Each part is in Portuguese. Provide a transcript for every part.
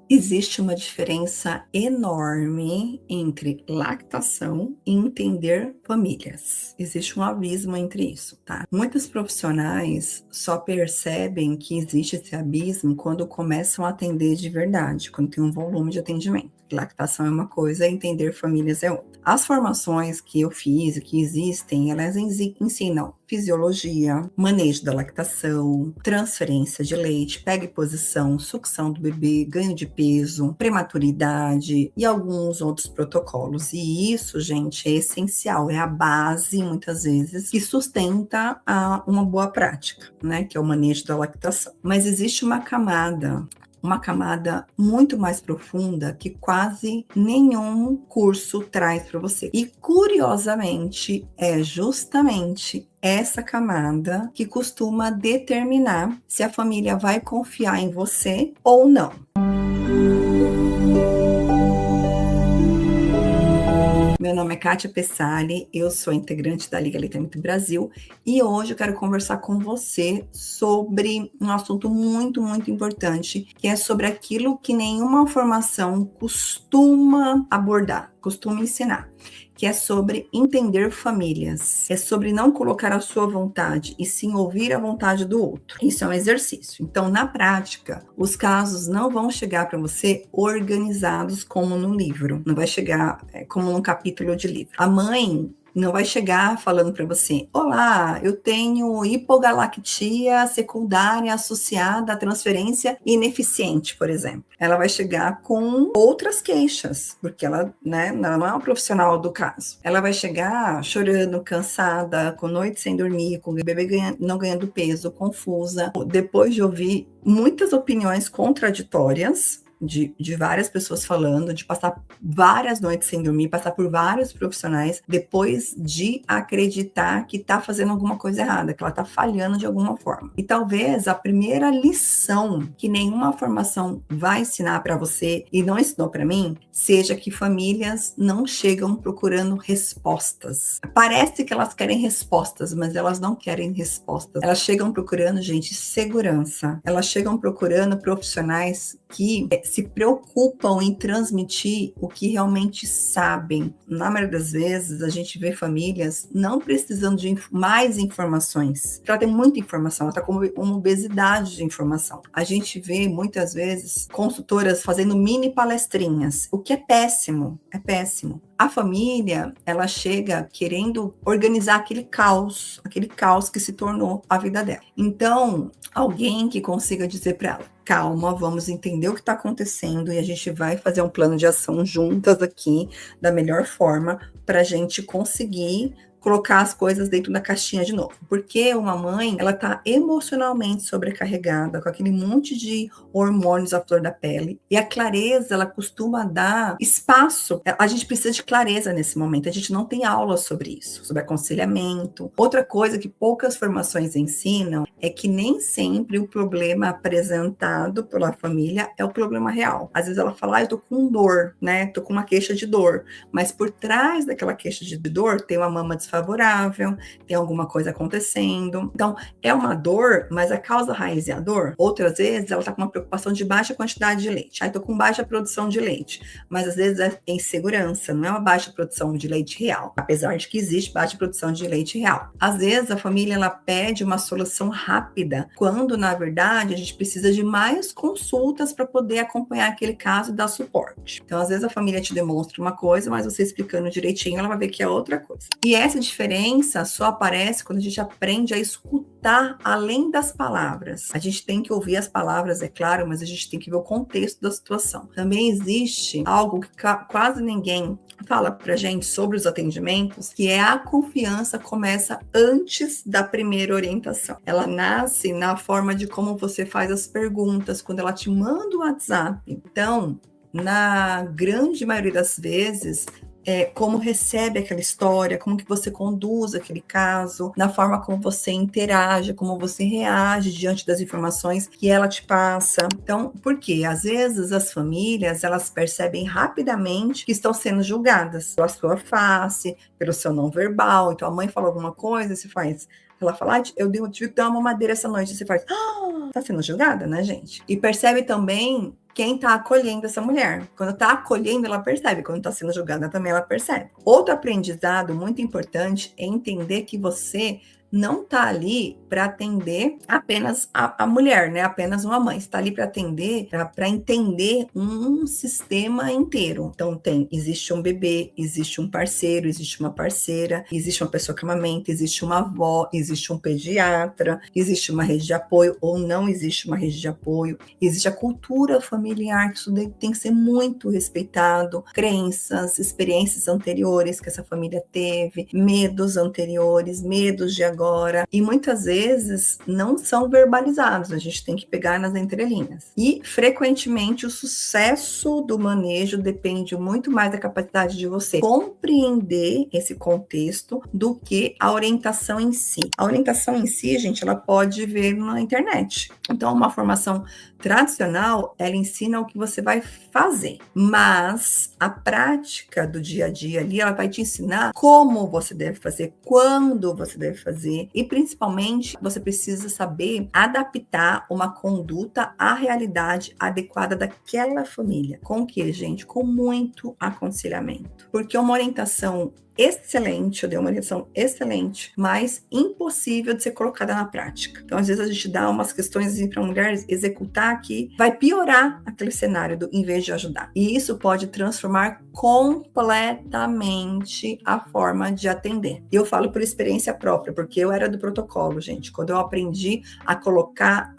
Existe uma diferença enorme entre lactação e entender famílias. Existe um abismo entre isso, tá? Muitos profissionais só percebem que existe esse abismo quando começam a atender de verdade, quando tem um volume de atendimento. Lactação é uma coisa, entender famílias é outra. As formações que eu fiz e que existem, elas ensinam fisiologia, manejo da lactação, transferência de leite, pega e posição, sucção do bebê, ganho de peso, prematuridade e alguns outros protocolos. E isso, gente, é essencial, é a base, muitas vezes, que sustenta uma boa prática, né? Que é o manejo da lactação. Mas existe uma camada muito mais profunda que quase nenhum curso traz para você. E curiosamente, é justamente essa camada que costuma determinar se a família vai confiar em você ou não. Meu nome é Kátia Pessali, eu sou integrante da Liga Aleitamento Brasil e hoje eu quero conversar com você sobre um assunto muito, muito importante, que é sobre aquilo que nenhuma formação costuma abordar, costuma ensinar, que é sobre entender famílias. É sobre não colocar a sua vontade e sim ouvir a vontade do outro. Isso é um exercício. Então, na prática, os casos não vão chegar para você organizados como no livro. Não vai chegar como num capítulo de livro. A mãe não vai chegar falando para você: olá, eu tenho hipogalactia secundária associada à transferência ineficiente, por exemplo. Ela vai chegar com outras queixas, porque ela não é uma profissional do caso. Ela vai chegar chorando, cansada, com noite sem dormir, com o bebê não ganhando peso, confusa. Depois de ouvir muitas opiniões contraditórias, de várias pessoas falando, de passar várias noites sem dormir, passar por vários profissionais, depois de acreditar que está fazendo alguma coisa errada, que ela está falhando de alguma forma. E talvez a primeira lição que nenhuma formação vai ensinar para você, e não ensinou para mim, seja que famílias não chegam procurando respostas. Parece que elas querem respostas, mas elas não querem respostas. Elas chegam procurando, gente, segurança. Elas chegam procurando profissionais que se preocupam em transmitir o que realmente sabem. Na maioria das vezes, a gente vê famílias não precisando de mais informações. Ela tem muita informação, ela está com uma obesidade de informação. A gente vê, muitas vezes, consultoras fazendo mini palestrinhas, o que é péssimo, é péssimo. A família, ela chega querendo organizar aquele caos que se tornou a vida dela. Então, alguém que consiga dizer para ela: calma, vamos entender o que está acontecendo e a gente vai fazer um plano de ação juntas aqui, da melhor forma, para a gente conseguir colocar as coisas dentro da caixinha de novo. Porque uma mãe, ela tá emocionalmente sobrecarregada, com aquele monte de hormônios à flor da pele, e a clareza, ela costuma dar espaço. A gente precisa de clareza nesse momento, a gente não tem aula sobre isso, sobre aconselhamento. Outra coisa que poucas formações ensinam é que nem sempre o problema apresentado pela família é o problema real. Às vezes ela fala: eu tô com dor, né? Tô com uma queixa de dor. Mas por trás daquela queixa de dor tem uma mama desfavorável, tem alguma coisa acontecendo. Então, é uma dor, mas a causa raiz é a dor. Outras vezes ela tá com uma preocupação de baixa quantidade de leite. Tô com baixa produção de leite. Mas às vezes é insegurança, não é uma baixa produção de leite real. Apesar de que existe baixa produção de leite real. Às vezes a família, ela pede uma solução rápida, quando na verdade a gente precisa de mais consultas para poder acompanhar aquele caso e dar suporte. Então, às vezes a família te demonstra uma coisa, mas você explicando direitinho, ela vai ver que é outra coisa. E essa diferença só aparece quando a gente aprende a escutar além das palavras. A gente tem que ouvir as palavras, é claro, mas a gente tem que ver o contexto da situação. Também existe algo que quase ninguém fala pra gente sobre os atendimentos, que é a confiança começa antes da primeira orientação. Ela nasce na forma de como você faz as perguntas, quando ela te manda o WhatsApp. Então, na grande maioria das vezes, como recebe aquela história, como que você conduz aquele caso, na forma como você interage, como você reage diante das informações que ela te passa. Então, por quê? Às vezes as famílias, elas percebem rapidamente que estão sendo julgadas pela sua face, pelo seu não verbal. Então, a mãe fala alguma coisa, você faz... Ela fala: eu tive que dar uma mamadeira essa noite. Você faz: tá sendo julgada, né, gente? E percebe também quem está acolhendo essa mulher. Quando está acolhendo, ela percebe. Quando está sendo julgada também, ela percebe. Outro aprendizado muito importante é entender que você não está ali para atender apenas a mulher, né? Apenas uma mãe. Está ali para atender, para entender um sistema inteiro. Então existe um bebê, existe um parceiro, existe uma parceira, existe uma pessoa que amamenta, existe uma avó, existe um pediatra, existe uma rede de apoio ou não existe uma rede de apoio, existe a cultura familiar, que isso tem que ser muito respeitado, crenças, experiências anteriores que essa família teve, medos anteriores, medos de agora, e muitas vezes não são verbalizados, a gente tem que pegar nas entrelinhas. E frequentemente o sucesso do manejo depende muito mais da capacidade de você compreender esse contexto do que a orientação em si. A orientação em si, gente, ela pode ver na internet. Então, uma formação tradicional, ela ensina o que você vai fazer, mas a prática do dia a dia ali, ela vai te ensinar como você deve fazer, quando você deve fazer, e principalmente você precisa saber adaptar uma conduta à realidade adequada daquela família. Com o que, gente? Com muito aconselhamento. Porque uma orientação excelente, eu dei uma orientação excelente, mas impossível de ser colocada na prática. Então, às vezes a gente dá umas questões assim, para a mulher executar que vai piorar aquele cenário em vez de ajudar. E isso pode transformar completamente a forma de atender. E eu falo por experiência própria, porque eu era do protocolo, gente. Quando eu aprendi a colocar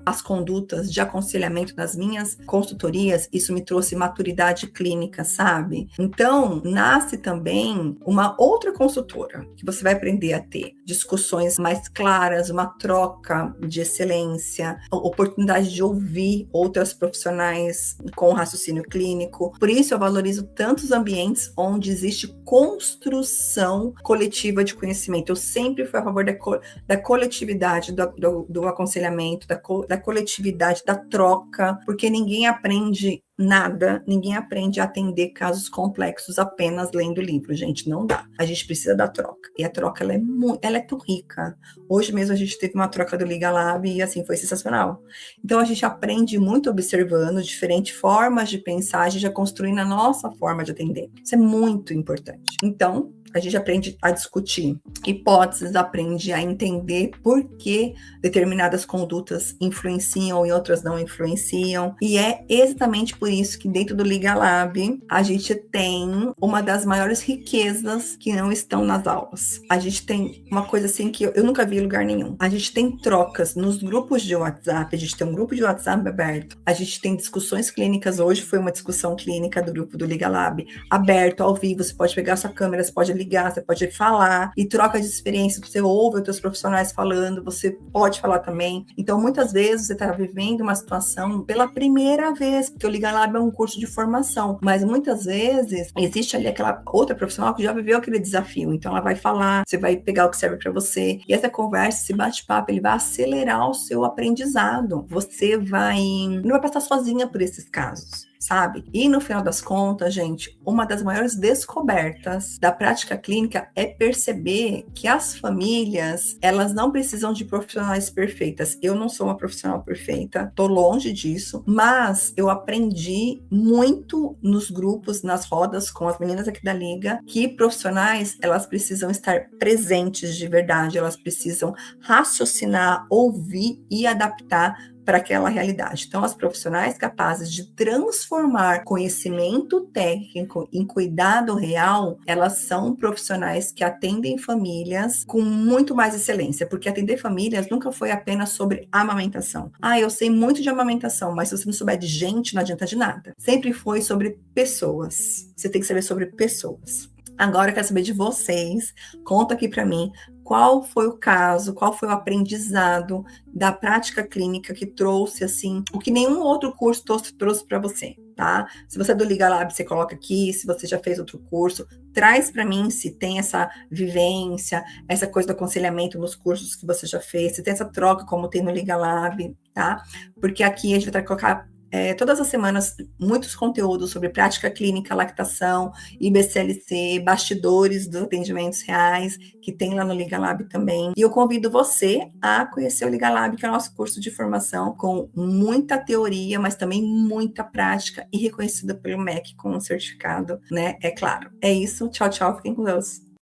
as condutas de aconselhamento nas minhas consultorias, isso me trouxe maturidade clínica, sabe? Então, nasce também uma outra consultora, que você vai aprender a ter discussões mais claras, uma troca de excelência, oportunidade de ouvir outras profissionais com raciocínio clínico. Por isso eu valorizo tantos ambientes onde existe construção coletiva de conhecimento. Eu sempre fui a favor da coletividade, do aconselhamento, da coletividade, da troca, porque ninguém aprende nada, ninguém aprende a atender casos complexos apenas lendo livro, gente, não dá. A gente precisa da troca, e a troca ela é tão rica. Hoje mesmo a gente teve uma troca do Liga Lab e assim, foi sensacional. Então a gente aprende muito observando diferentes formas de pensar, a gente já construindo a nossa forma de atender. Isso é muito importante. Então, a gente aprende a discutir hipóteses, aprende a entender por que determinadas condutas influenciam e outras não influenciam. E é exatamente por isso que dentro do Liga Lab a gente tem uma das maiores riquezas que não estão nas aulas. A gente tem uma coisa assim que eu nunca vi em lugar nenhum. A gente tem trocas nos grupos de WhatsApp, a gente tem um grupo de WhatsApp aberto, a gente tem discussões clínicas. Hoje foi uma discussão clínica do grupo do Liga Lab, aberto, ao vivo, você pode pegar sua câmera, você pode ligar, você pode falar, e troca de experiência, você ouve outros profissionais falando, você pode falar também. Então, muitas vezes você está vivendo uma situação pela primeira vez, porque o Liga Lab é um curso de formação, mas muitas vezes existe ali aquela outra profissional que já viveu aquele desafio, então ela vai falar, você vai pegar o que serve para você, e essa conversa, esse bate-papo, ele vai acelerar o seu aprendizado. Você não vai passar sozinha por esses casos, sabe? E no final das contas, gente, uma das maiores descobertas da prática clínica é perceber que as famílias, elas não precisam de profissionais perfeitas. Eu não sou uma profissional perfeita, tô longe disso, mas eu aprendi muito nos grupos, nas rodas com as meninas aqui da Liga, que profissionais, elas precisam estar presentes de verdade, elas precisam raciocinar, ouvir e adaptar para aquela realidade. Então, as profissionais capazes de transformar conhecimento técnico em cuidado real, elas são profissionais que atendem famílias com muito mais excelência, porque atender famílias nunca foi apenas sobre amamentação. Eu sei muito de amamentação, mas se você não souber de gente, não adianta de nada. Sempre foi sobre pessoas. Você tem que saber sobre pessoas. Agora eu quero saber de vocês. Conta aqui para mim qual foi o caso, qual foi o aprendizado da prática clínica que trouxe, assim, o que nenhum outro curso trouxe para você, tá? Se você é do Liga Lab, você coloca aqui. Se você já fez outro curso, traz para mim se tem essa vivência, essa coisa do aconselhamento nos cursos que você já fez, se tem essa troca como tem no Liga Lab, tá? Porque aqui a gente vai colocar todas as semanas muitos conteúdos sobre prática clínica, lactação, IBCLC, bastidores dos atendimentos reais, que tem lá no Liga Lab também. E eu convido você a conhecer o Liga Lab, que é o nosso curso de formação com muita teoria, mas também muita prática e reconhecido pelo MEC com um certificado, né? É claro. É isso. Tchau, tchau. Fiquem com Deus.